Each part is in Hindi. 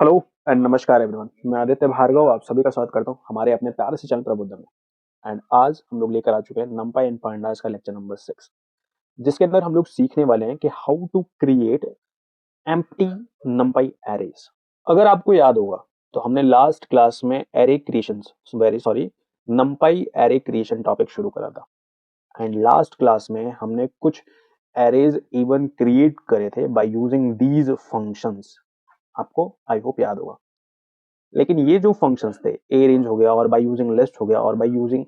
हेलो एंड नमस्कार एवरीवन। मैं आदित्य भार्गव आप सभी का स्वागत करता हूँ हमारे अपने प्यारे से चैनल प्रबुद्ध में। एंड आज हम लोग लेकर आ चुके हैं नंपाई एंड पांडास का लेक्चर नंबर 6, जिसके अंदर हम लोग सीखने वाले हैं कि how to create empty NumPy arrays. अगर आपको याद होगा तो हमने लास्ट क्लास में array creation very sorry NumPy array creation topic शुरू करा था। एंड लास्ट क्लास में हमने कुछ एरेज इवन क्रिएट करे थे बाय यूजिंग दीज फंक्शंस। आपको आई होप याद होगा। लेकिन ये जो फंक्शंस थे, ए रेंज हो गया और बाय यूजिंग लिस्ट हो गया और बाय यूजिंग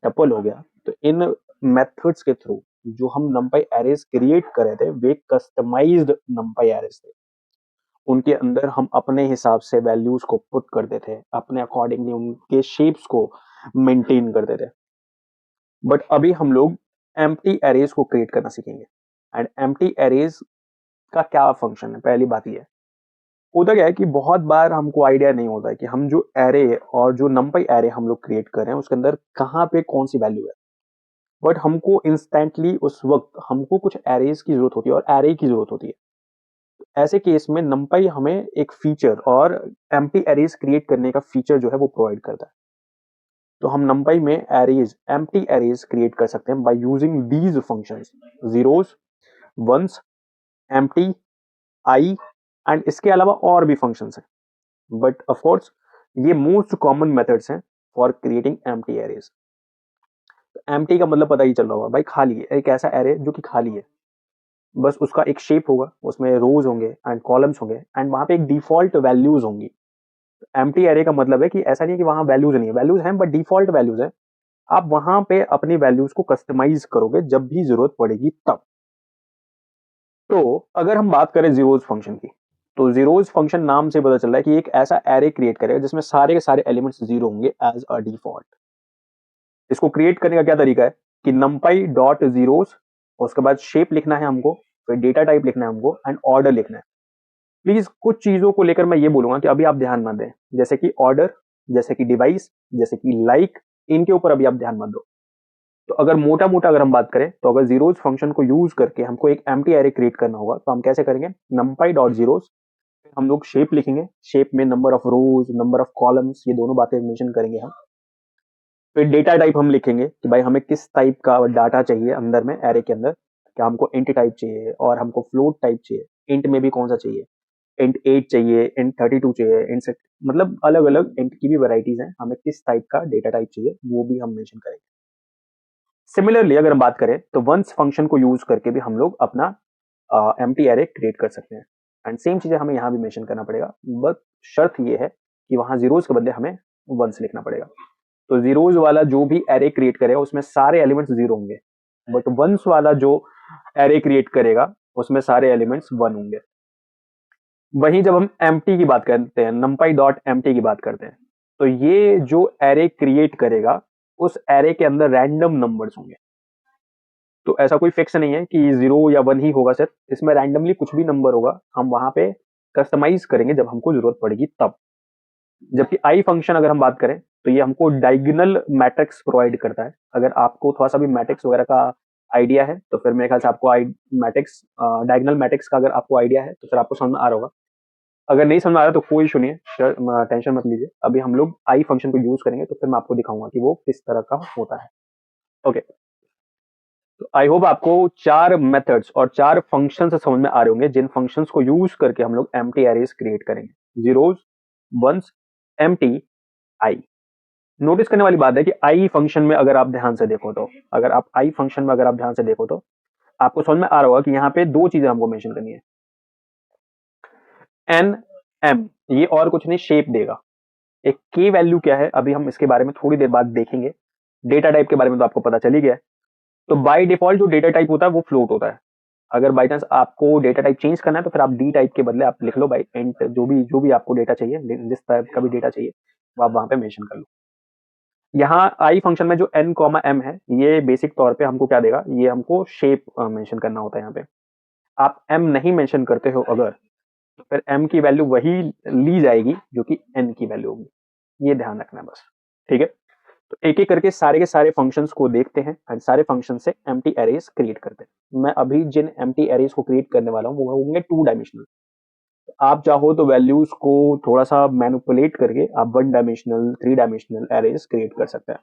टपल हो गया, तो इन मेथड्स के थ्रू जो हम नंपाई एरेज क्रिएट कर रहे थे वे कस्टमाइज्ड नंपाई एरेज थे। उनके अंदर हम अपने हिसाब से वैल्यूज को पुट करते थे, अपने अकॉर्डिंगली उनके शेप्स को मेंटेन करते थे। बट अभी हम लोग एम्प्टी एरेज को क्रिएट करना सीखेंगे। एंड एम्प्टी एरेज का क्या फंक्शन है, पहली बात ये होता क्या है कि बहुत बार हमको आइडिया नहीं होता है कि हम जो एरे और जो नंपाई एरे हम लोग क्रिएट कर रहे हैं उसके अंदर कहाँ पे कौन सी वैल्यू है। बट हमको इंस्टेंटली उस वक्त हमको कुछ एरेज की जरूरत होती है और एरे की जरूरत होती है। ऐसे केस में नंपाई हमें एक फीचर और एम्प्टी एरेज क्रिएट करने का फीचर जो है वो प्रोवाइड करता है। तो हम नंपाई में एरेज एम्प्टी एरेज क्रिएट कर सकते हैं by using these functions, zeros, ones, empty, eye and इसके अलावा और भी फंक्शंस हैं। बट ऑफ कोर्स ये मोस्ट कॉमन मेथड्स हैं for creating empty arrays. Empty का मतलब पता ही चल रहा होगा भाई, खाली है, एक ऐसा एरे जो कि खाली है। बस उसका एक शेप होगा, उसमें रोज होंगे एंड कॉलम्स होंगे एंड वहां पे एक डिफॉल्ट वैल्यूज होंगी। एम्प्टी एरे का मतलब है कि ऐसा नहीं है कि वहां वैल्यूज नहीं है, वैल्यूज हैं बट डिफॉल्ट वैल्यूज है। आप वहां पे अपनी वैल्यूज को कस्टमाइज करोगे जब भी जरूरत पड़ेगी तब। तो अगर हम बात करें जीरोज फंक्शन की, तो जीरोज फंक्शन नाम से पता चल रहा है कि एक ऐसा एरे क्रिएट करेगा जिसमें सारे के सारे एलिमेंट्स जीरो होंगे एज अ डिफॉल्ट। इसको क्रिएट करने का क्या तरीका है कि नंपाई डॉट जीरोस, उसके बाद शेप लिखना है हमको, फिर डेटा टाइप लिखना है हमको एंड ऑर्डर लिखना है। प्लीज कुछ चीजों को लेकर मैं ये बोलूंगा कि अभी आप ध्यान मत दें, जैसे कि ऑर्डर, जैसे कि डिवाइस, जैसे कि लाइक, इनके ऊपर अभी आप ध्यान मत दो। तो अगर मोटा मोटा अगर हम बात करें तो अगर जीरोस फंक्शन को यूज करके हमको एक एम्प्टी एरे क्रिएट करना होगा तो हम कैसे करेंगे, नंपाई डॉट जीरोस, हम लोग शेप लिखेंगे, शेप में number of rose, number of columns, ये दोनों बातें मेंशन करेंगे हम। फिर डेटा टाइप हम लिखेंगे कि भाई हमें किस टाइप का डाटा चाहिए अंदर में एरे के अंदर, क्या हमको इंट टाइप चाहिए और हमको फ्लोट टाइप चाहिए, इंट में भी कौन सा चाहिए, इंट 8 चाहिए, इंट 32 चाहिए, इंट मतलब अलग अलग इंट की भी वैरायटीज हैं, हमें किस टाइप का डेटा टाइप चाहिए वो भी हम मेंशन करेंगे। सिमिलरली अगर हम बात करें तो वंस फंक्शन को यूज करके भी हम लोग अपना एम्प्टी एरे क्रिएट कर सकते हैं। एंड सेम चीजें हमें यहाँ भी मेंशन करना पड़ेगा, बट शर्त ये है कि वहां जीरोस के बदले हमें वंस लिखना पड़ेगा। तो जीरोस वाला जो भी एरे क्रिएट करेगा उसमें सारे एलिमेंट्स जीरो होंगे, बट वंस वाला जो एरे क्रिएट करेगा उसमें सारे एलिमेंट्स वन होंगे। वहीं जब हम एम्प्टी की बात करते हैं, नंपाई डॉट एम्प्टी की बात करते हैं, तो ये जो एरे क्रिएट करेगा उस एरे के अंदर रैंडम नंबर्स होंगे। तो ऐसा कोई फिक्स नहीं है कि जीरो या वन ही होगा, सिर्फ इसमें रैंडमली कुछ भी नंबर होगा, हम वहां पे कस्टमाइज करेंगे जब हमको जरूरत पड़ेगी तब। जबकि आई फंक्शन अगर हम बात करें तो ये हमको डायगोनल मैट्रिक्स प्रोवाइड करता है। अगर आपको थोड़ा सा भी मैट्रिक्स वगैरह का आइडिया है तो फिर मेरे ख्याल से आपको आई मैट्रिक्स, डायगोनल मैट्रिक्स का अगर आपको आइडिया है तो फिर आपको समझ में आ रहा होगा। अगर नहीं समझ में आ रहा तो कोई इशू नहीं है, टेंशन मत लीजिए। अभी हम लोग आई फंक्शन को यूज करेंगे तो फिर मैं आपको दिखाऊंगा कि वो किस तरह का होता है। ओके, तो आई होप आपको चार मेथड्स और चार फंक्शन समझ में आ रहे होंगे जिन फंक्शंस को यूज करके हम लोग एम्प्टी एरेज क्रिएट करेंगे, जीरोस, वंस, एम्प्टी, आई। नोटिस करने वाली बात है कि आई फंक्शन में अगर आप ध्यान से देखो तो, अगर आप आई फंक्शन में अगर आप ध्यान से देखो तो आपको समझ में आ रहा होगा कि यहाँ पे दो चीजें हमको मेंशन करनी है। एन एम, ये और कुछ नहीं शेप देगा। एक के वैल्यू क्या है अभी हम इसके बारे में थोड़ी देर बाद देखेंगे। डेटा टाइप के बारे में तो आपको पता चल ही गया है। तो बाय डिफॉल्ट जो डेटा टाइप होता है वो फ्लोट होता है। अगर बाई चांस आपको डेटा टाइप चेंज करना है तो फिर आप डी टाइप के बदले आप लिख लो बाई इंट, जो भी आपको डेटा चाहिए, जिस टाइप का भी डेटा चाहिए वो आप वहां पे मेंशन कर लो। यहाँ आई फंक्शन में जो एन कॉमा एम है ये बेसिक तौर पे हमको क्या देगा, ये हमको शेप मेंशन करना होता है। यहाँ पे आप एम नहीं मेंशन करते हो अगर, तो फिर एम की वैल्यू वही ली जाएगी जो कि एन की वैल्यू होगी। ये ध्यान रखना है बस, ठीक है। तो एक एक करके सारे के सारे फंक्शंस को देखते हैं एंड सारे फंक्शन से एम्प्टी एरेज क्रिएट करते हैं। मैं अभी जिन एम्प्टी एरेज को क्रिएट करने वाला हूँ वो होंगे टू डायमेंशनल। आप चाहो तो वैल्यूज को थोड़ा सा मैनिपुलेट करके आप 1 डायमेंशनल 3 डायमेंशनल एरेज क्रिएट कर सकते हैं,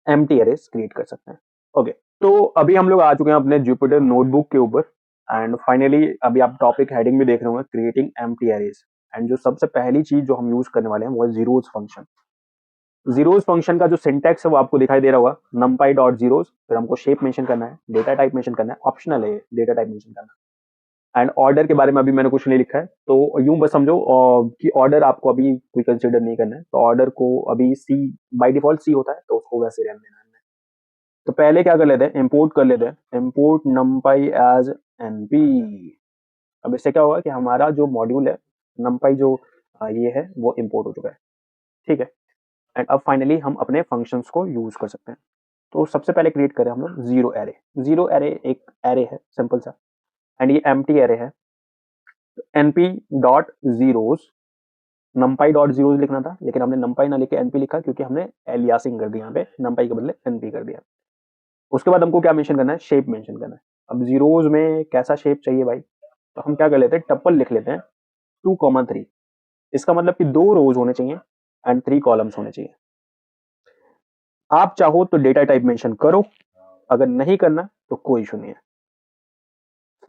एम्प्टी एरेज क्रिएट कर सकते हैं। ओके, तो अभी हम लोग आ चुके हैं अपने जुपिटर नोटबुक के ऊपर एंड फाइनली अभी आप टॉपिक हेडिंग में देख रहे होंगे क्रिएटिंग एम्प्टी एरेज। एंड जो सबसे पहली चीज जो हम यूज करने वाले हैं वो है जीरोस फंक्शन। जीरोस फंक्शन का जो सिंटैक्स है वो आपको दिखाई दे रहा होगा, numpy डॉट जीरोस, फिर हमको शेप मेंशन करना है, डेटा टाइप मेंशन करना है, ऑप्शनल है डेटा टाइप मेंशन करना। एंड ऑर्डर के बारे में अभी मैंने कुछ नहीं लिखा है, तो यूं बस समझो कि ऑर्डर आपको अभी कोई कंसीडर नहीं करना है, तो ऑर्डर को अभी सी बाय डिफॉल्ट सी होता है तो उसको वैसे रहने देना है। तो पहले क्या कर लेते हैं, इंपोर्ट कर लेते हैं, इंपोर्ट numpy एज np। अब इससे क्या होगा कि हमारा जो मॉड्यूल है numpy जो ये है वो इंपोर्ट हो चुका है, ठीक है। एंड अब फाइनली हम अपने फंक्शंस को यूज कर सकते हैं। तो सबसे पहले क्रिएट करें हम लोग जीरो एरे। जीरो एरे एक एरे है सिंपल सा, एंड ये एम्प्टी एरे है। np dot zeros, numpy dot zeros लिखना था लेकिन हमने numpy ना लिखे np लिखा क्योंकि हमने एलियासिंग कर दिया, यहाँ पे numpy के बदले np कर दिया। उसके बाद हमको क्या मेंशन करना है, शेप मेंशन करना है। अब जीरोस में कैसा शेप चाहिए भाई, तो हम क्या कर लेते हैं, टप्पल लिख लेते हैं 2,3। इसका मतलब कि 2 रोज होने चाहिए एंड 3 कॉलम्स होने चाहिए। आप चाहो तो डेटा टाइप मेंशन करो, अगर नहीं करना तो कोई इशू नहीं है।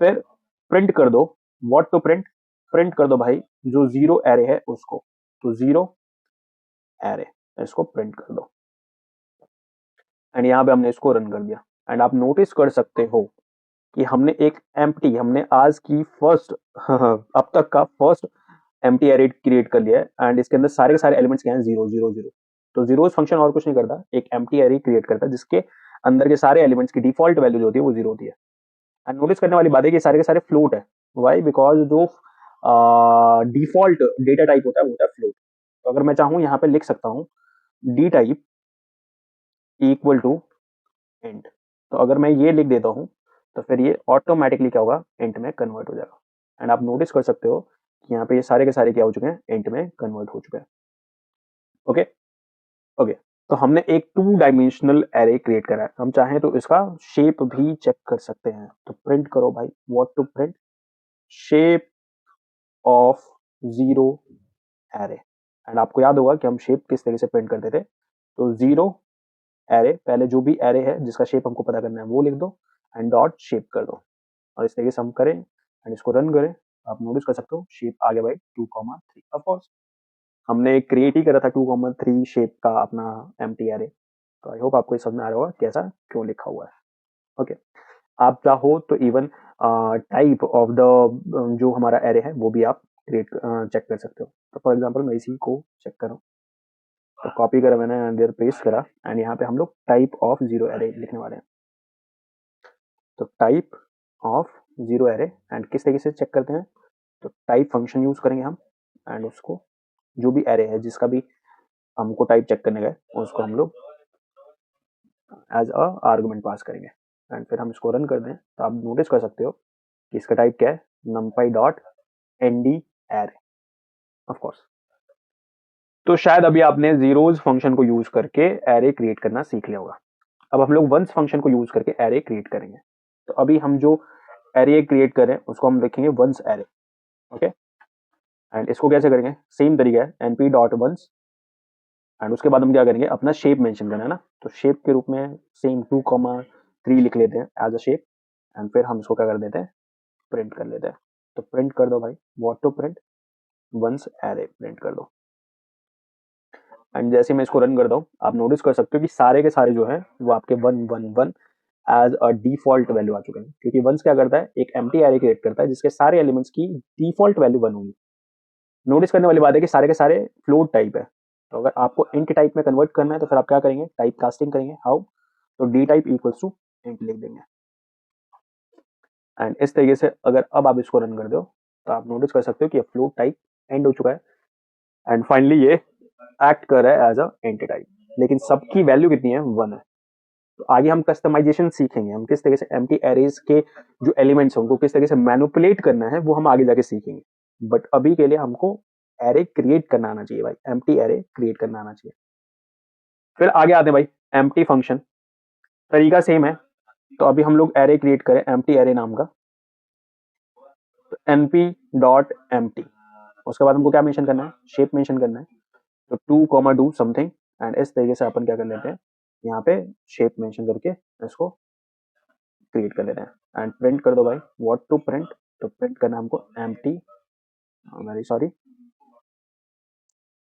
फिर प्रिंट कर दो, व्हाट टू प्रिंट, प्रिंट कर दो भाई जो जीरो एरे है उसको, तो जीरो एरे इसको प्रिंट कर दो। एंड यहाँ पे हमने इसको रन कर दिया एंड आप नोटिस कर सकते हो कि हमने एक एम्प्टी, हमने आज की फर्स्ट अब तक का फर्स्ट एम्प्टी एरे क्रिएट कर लिया है एंड इसके अंदर सारे के सारे एलिमेंट्स क्या हैं, 0 0 0। तो जीरोस फंक्शन और कुछ नहीं करता, एक एम्प्टी एरे क्रिएट करता है जिसके अंदर के सारे एलिमेंट्स की डिफॉल्ट वैल्यू जो होती है वो 0 होती है। एंड नोटिस करने वाली बात है कि सारे के सारे फ्लोट है। वाई, बिकॉज जो डिफॉल्ट डेटा टाइप होता है वो होता है फ्लोट। तो अगर मैं चाहूँ यहाँ पे लिख सकता हूँ dtype equal to int, तो अगर मैं ये लिख देता हूँ तो फिर ये ऑटोमेटिकली क्या होगा, इंट में कन्वर्ट हो जाएगा। एंड आप नोटिस कर सकते हो कि यहाँ पे ये सारे के सारे क्या हो चुके हैं, इंट में कन्वर्ट हो चुके हैं। ओके ओके, तो हमने एक 2 डायमेंशनल एरे क्रिएट करा है, हम चाहें तो इसका शेप भी चेक कर सकते हैं। तो प्रिंट करो भाई, what to print, shape of zero array. And आपको याद होगा कि हम शेप किस तरीके से प्रिंट करते थे, तो जीरो एरे, पहले जो भी एरे है जिसका शेप हमको पता करना है वो लिख दो एंड डॉट शेप कर दो, और इस तरीके से हम करें एंड इसको रन करें। आप नोटिस कर सकते हो शेप आ गया भाई 2,3। ऑफ कोर्स हमने क्रिएट ही करा था 2,3 शेप का अपना एम्प्टी एरे। तो आई होप आपको ये समझ में आ रहा होगा कैसा क्यों लिखा हुआ है। ओके, आप चाहो तो इवन टाइप ऑफ द जो हमारा एरे है वो भी आप क्रिएट चेक कर सकते हो। तो फॉर एग्जांपल मैं इसी को चेक करूँ, तो कॉपी करा मैंने अंदर पेस्ट करा एंड यहाँ पे हम लोग टाइप ऑफ जीरो एरे लिखने वाले हैं। तो type of zero array and किस तरीके से चेक करते हैं, तो टाइप फंक्शन यूज करेंगे हम एंड उसको जो भी एरे है जिसका भी हमको टाइप चेक करने गए उसको हम लोग एज अ आर्गुमेंट पास करेंगे एंड फिर हम इसको रन कर दें। तो आप नोटिस कर सकते हो कि इसका टाइप क्या है, numpy dot nd array. Of course, तो शायद अभी आपने जीरोज फंक्शन को यूज करके एरे क्रिएट करना सीख लिया होगा। अब हम लोग वंस फंक्शन को यूज करके एरे क्रिएट करेंगे। तो अभी हम जो एरे क्रिएट करें उसको हम लिखेंगे वंस एरे। ओके, एंड इसको कैसे करेंगे, सेम तरीका है, np डॉट वंस एंड उसके बाद हम क्या करेंगे, अपना शेप मेंशन करना है ना, तो शेप के रूप में सेम 2,3 लिख लेते हैं एज अ शेप एंड फिर हम इसको क्या कर देते हैं, प्रिंट कर लेते हैं। तो प्रिंट कर दो भाई, what to print, ones array print कर दो। एंड जैसे मैं इसको रन करता हूँ आप नोटिस कर सकते हो कि सारे के सारे जो है वो आपके 1 1 1 एज अ डिफॉल्ट वैल्यू आ चुके हैं, क्योंकि वंस क्या करता है, एक एम्प्टी एरे क्रिएट करता है जिसके सारे एलिमेंट्स की डिफॉल्ट वैल्यू 1 होगी। नोटिस करने वाली बात है कि सारे के सारे फ्लोट टाइप है, तो अगर आपको इंट टाइप में कन्वर्ट करना है तो फिर आप क्या करेंगे, टाइप कास्टिंग करेंगे। हाउ, तो dtype equals to int लिख देंगे एंड इस तरीके से अगर अब आप इसको रन कर दो तो आप नोटिस कर सकते हो कि फ्लोट टाइप एंड हो चुका है एंड फाइनली ये एक्ट कर रहा है एज अ इंट टाइप, लेकिन सबकी वैल्यू कितनी है, 1 है। तो आगे हम कस्टमाइजेशन सीखेंगे, हम किस तरीके से एम्प्टी एरेज के जो एलिमेंट्स हैं उनको किस तरीके से मैनिपुलेट करना है वो हम आगे जाके सीखेंगे। बट अभी के लिए हमको एरे क्रिएट करना आना चाहिए भाई, एम्प्टी एरे क्रिएट करना आना चाहिए। फिर आगे आते हैं भाई, एम्प्टी फंक्शन, तरीका सेम है। तो अभी हम लोग एरे क्रिएट करें एम्प्टी एरे नाम का। तो np.empty, उसके बाद हमको क्या मेंशन करना है, शेप मेंशन करना है, तो 2 डू समथिंग, एंड इस तरीके से अपन क्या कर लेते हैं, यहाँ पे शेप मेंशन करके इसको क्रिएट कर लेते हैं एंड प्रिंट कर दो भाई। व्हाट टू प्रिंट, तो प्रिंट करना है हमको empty, very sorry,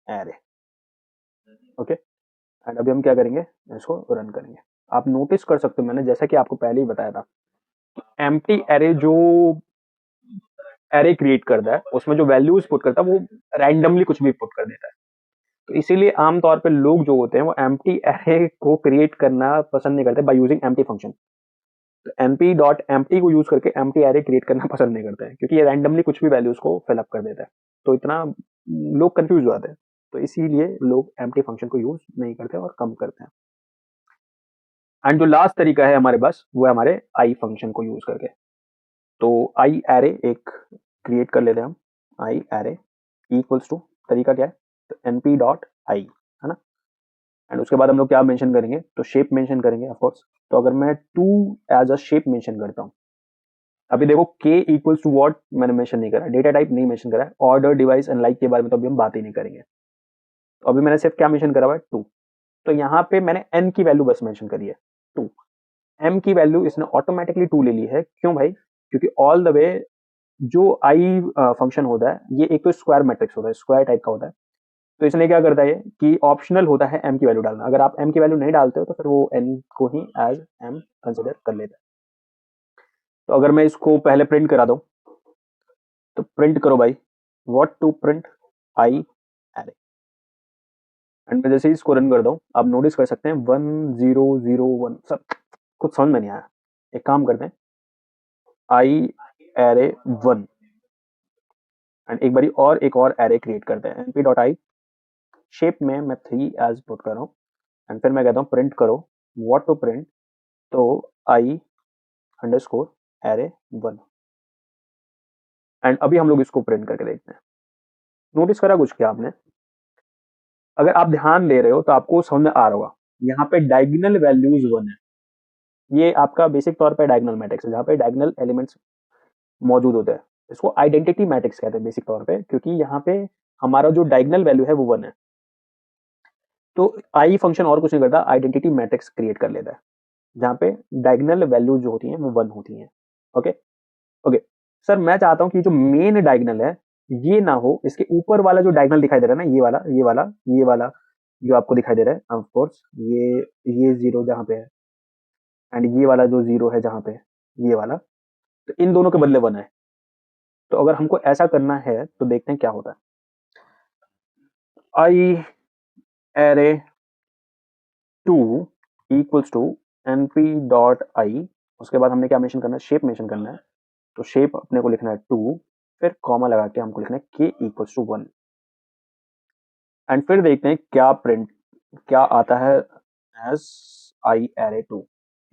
array. Okay, and अभी हम क्या करेंगे, इसको रन करेंगे। आप नोटिस कर सकते हो मैंने जैसा कि आपको पहले ही बताया था, एम्प्टी एरे जो एरे क्रिएट करता है उसमें जो वैल्यूज पुट करता है वो रैंडमली कुछ भी पुट कर देता है। तो इसीलिए आमतौर पे लोग जो होते हैं वो एम्प्टी एरे को क्रिएट करना पसंद नहीं करते बाय यूजिंग एम्प्टी फंक्शन। तो np डॉट एम्प्टी को यूज करके एम्प्टी एरे क्रिएट करना पसंद नहीं करते हैं, क्योंकि ये रैंडमली कुछ भी वैल्यूज को फिलअप कर देता है। तो इतना लोग कंफ्यूज हो जाते हैं, तो इसीलिए लोग एम्प्टी फंक्शन को यूज नहीं करते और कम करते हैं। एंड जो लास्ट तरीका है हमारे पास वो है हमारे आई फंक्शन को यूज करके। तो आई एरे एक क्रिएट कर लेते हैं हम, आई एरे इक्वल्स टू, तरीका क्या है, तो np डॉट आई, है ना। एंड उसके बाद हम लोग क्या मेंशन करेंगे, तो शेप मेंशन करेंगे ऑफ कोर्स। तो अगर मैं 2 एज अ शेप मेंशन करता हूँ, अभी देखो k इक्वल्स टू व्हाट मैंने मेंशन नहीं करा, डेटा टाइप नहीं मेंशन करा है, ऑर्डर डिवाइस एंड लाइक के बारे में तो अभी हम बात ही नहीं करेंगे। तो अभी मैंने सिर्फ क्या मेंशन करा हुआ है, 2। तो यहाँ पे मैंने n की वैल्यू बस मेंशन करी है 2, m की वैल्यू इसने ऑटोमेटिकली 2 ले ली है। क्यों भाई, क्योंकि ऑल द वे जो आई फंक्शन होता है ये एक तो स्क्वायर मैट्रिक्स होता है, स्क्वायर टाइप का होता है। तो इसलिए क्या करता है ये कि ऑप्शनल होता है m की वैल्यू डालना। अगर आप m की वैल्यू नहीं डालते हो तो फिर वो n को ही एज m कंसिडर कर लेता है। तो अगर मैं इसको पहले प्रिंट करा दूं, तो प्रिंट करो भाई, what to print, eye array. And मैं जैसे ही इसको रन कर दूं, आप नोटिस कर सकते हैं 1001 सब कुछ समझ में नहीं आया। एक काम करते हैं, आई एरे 1, एंड एक बारी और एक और एरे क्रिएट करते हैं, np डॉट आई शेप में मैं 3 एज पुट कर रहा हूँ, एंड फिर मैं कहता हूँ प्रिंट करो, व्हाट टू प्रिंट, तो आई अंडरस्कोर एरे 1। एंड अभी हम लोग इसको प्रिंट करके देखते हैं। नोटिस करा कुछ क्या आपने, अगर आप ध्यान दे रहे हो तो आपको समझ में आ रहा होगा, यहाँ पे डायगोनल वैल्यूज 1 है। ये आपका बेसिक तौर पे डायगोनल मैट्रिक्स है, जहाँ पे डायगोनल एलिमेंट्स मौजूद होते हैं। इसको आइडेंटिटी मैट्रिक्स कहते हैं बेसिक तौर पे, क्योंकि यहाँ पे हमारा जो डायगोनल वैल्यू है वो 1 है। तो आई फंक्शन और कुछ नहीं करता, आइडेंटिटी मैट्रिक्स क्रिएट कर लेता है, जहाँ पे डायगोनल वैल्यू जो होती हैं वो 1 होती हैं। ओके ओके सर, मैं चाहता हूँ कि जो मेन डायगोनल है ये ना हो, इसके ऊपर वाला जो डायगोनल दिखाई दे रहा है ना, ये वाला जो आपको दिखाई दे रहा है, ऑफ कोर्स ये जीरो जहाँ पे है, एंड ये वाला जो जीरो है जहाँ पे, ये वाला, तो इन दोनों के बदले 1 है। तो अगर हमको ऐसा करना है तो देखते हैं क्या होता है। I array 2 equals to np dot I, उसके बाद हमने क्या मेंशन करना है, शेप मेंशन करना है। तो शेप अपने को लिखना है 2, फिर कॉमा लगा के हमको लिखना है k इक्वल्स टू 1, एंड फिर देखते हैं क्या आता है एज आई एरे 2।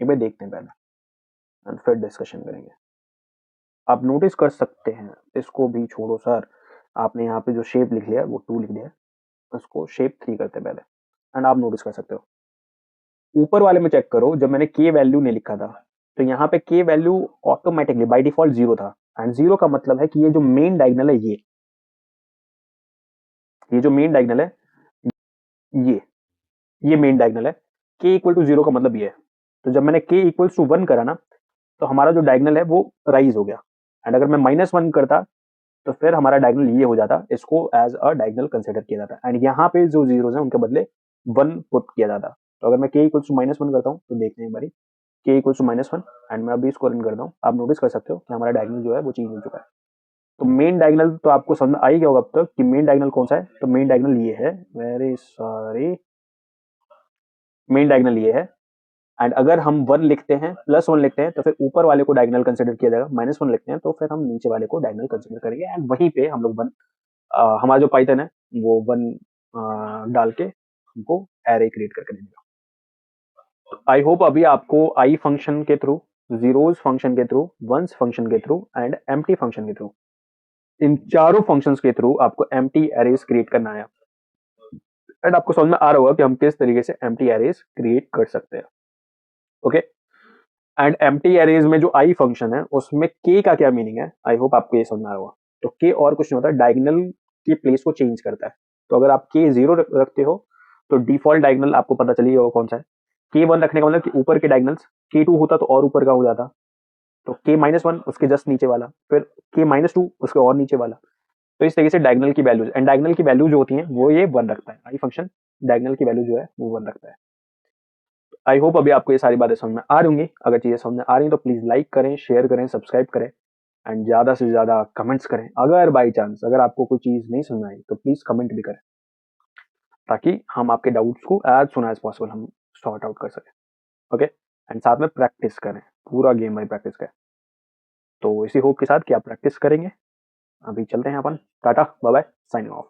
ये भाई देखते हैं पहले एंड फिर डिस्कशन करेंगे। आप नोटिस कर सकते हैं, इसको भी छोड़ो सर, आपने यहाँ पे जो शेप लिख लिया वो 2 लिख दिया है, उसको शेप 3 करते हैं पहले। एंड आप नोटिस कर सकते हो ऊपर वाले में चेक करो, जब मैंने k वैल्यू नहीं लिखा था तो यहाँ पे k value automatically by default 0 था। एंड 0 का मतलब है कि ये जो मेन डायगोनल है ये जो मेन डायगोनल है ये ये मेन डायगोनल है। k इक्वल टू 0 का मतलब ये है। तो जब मैंने k इक्वल टू 1 करा ना, तो हमारा जो डायगोनल है वो राइज हो गया। एंड अगर मैं -1 करता तो फिर हमारा डायगोनल ये हो जाता, इसको एज अ डायगोनल कंसिडर किया जाता। एंड यहाँ पे जो जीरोस हैं उनके बदले 1 पुट किया जाता। तो अगर मैं k इक्वल टू -1 करता हूँ तो देखते हैं एक बारी, k इक्वल टू -1, एंड मैं अभी इसको रन करता हूँ। आप नोटिस कर सकते हो कि हमारा डायगोनल जो है वो चेंज हो चुका है। तो मेन डायगोनल तो आपको समझ में आ ही गया होगा अब तक कि मेन डायगोनल कौन सा है। तो मेन डायगोनल ये है, वेरी सॉरी, मेन डायगोनल ये है। एंड अगर हम 1 लिखते हैं, +1 लिखते हैं, तो फिर ऊपर वाले को डायगोनल कंसिडर किया जाएगा। -1 लिखते हैं तो फिर हम नीचे वाले को डायगोनल कंसिडर करेंगे, एंड वहीं पे हम लोग 1 हमारा जो पाइथन है वो 1 डाल के हमको एरे क्रिएट करके देगा। आई होप अभी आपको आई फंक्शन के थ्रू, जीरोस फंक्शन के थ्रू, वंस फंक्शन के थ्रू एंड एम्प्टी फंक्शन के थ्रू, इन चारों फंक्शंस के थ्रू आपको एम्प्टी एरेज क्रिएट करना है। एंड आपको समझ में आ रहा होगा कि हम किस तरीके से एम्प्टी एरेज क्रिएट कर सकते हैं। ओके, एंड एम्प्टी एरेज में जो आई फंक्शन है उसमें के का क्या मीनिंग है, आई होप आपको ये समझ में आ रहा होगा। तो के और कुछ नहीं होता, डायगोनल की प्लेस को चेंज करता है। तो अगर आप के 0 रखते हो तो डिफॉल्ट डायगोनल आपको पता चलिए वो कौन सा है। के 1 रखने का मतलब कि ऊपर के डायगोनल्स, के 2 होता तो और ऊपर का हो जाता, तो के -1 उसके जस्ट नीचे वाला, फिर के -2 उसके और नीचे वाला। तो इस तरीके से डायगोनल की वैल्यूज, एंड डायगोनल की वैल्यू जो होती है वो ये 1 रखता है, आई फंक्शन डायगोनल की वैल्यू जो है वो 1 रखता है। आई होप अभी आपको ये सारी बातें समझ में आ रही होंगी। अगर चीजें समझ में आ रही हैं तो प्लीज लाइक करें, शेयर करें, सब्सक्राइब करें एंड ज्यादा से ज्यादा कमेंट्स करें। अगर बाई चांस अगर आपको कोई चीज नहीं समझ में आई तो प्लीज कमेंट भी करें, ताकि हम आपके डाउट्स को एज सुन एज पॉसिबल हम सॉर्ट आउट कर सकें। ओके, एंड साथ में प्रैक्टिस करें, पूरा गेम बाई प्रैक्टिस करें। तो इसी होप के साथ कि आप प्रैक्टिस करेंगे, अभी चलते हैं अपन। Tata bye bye, signing of.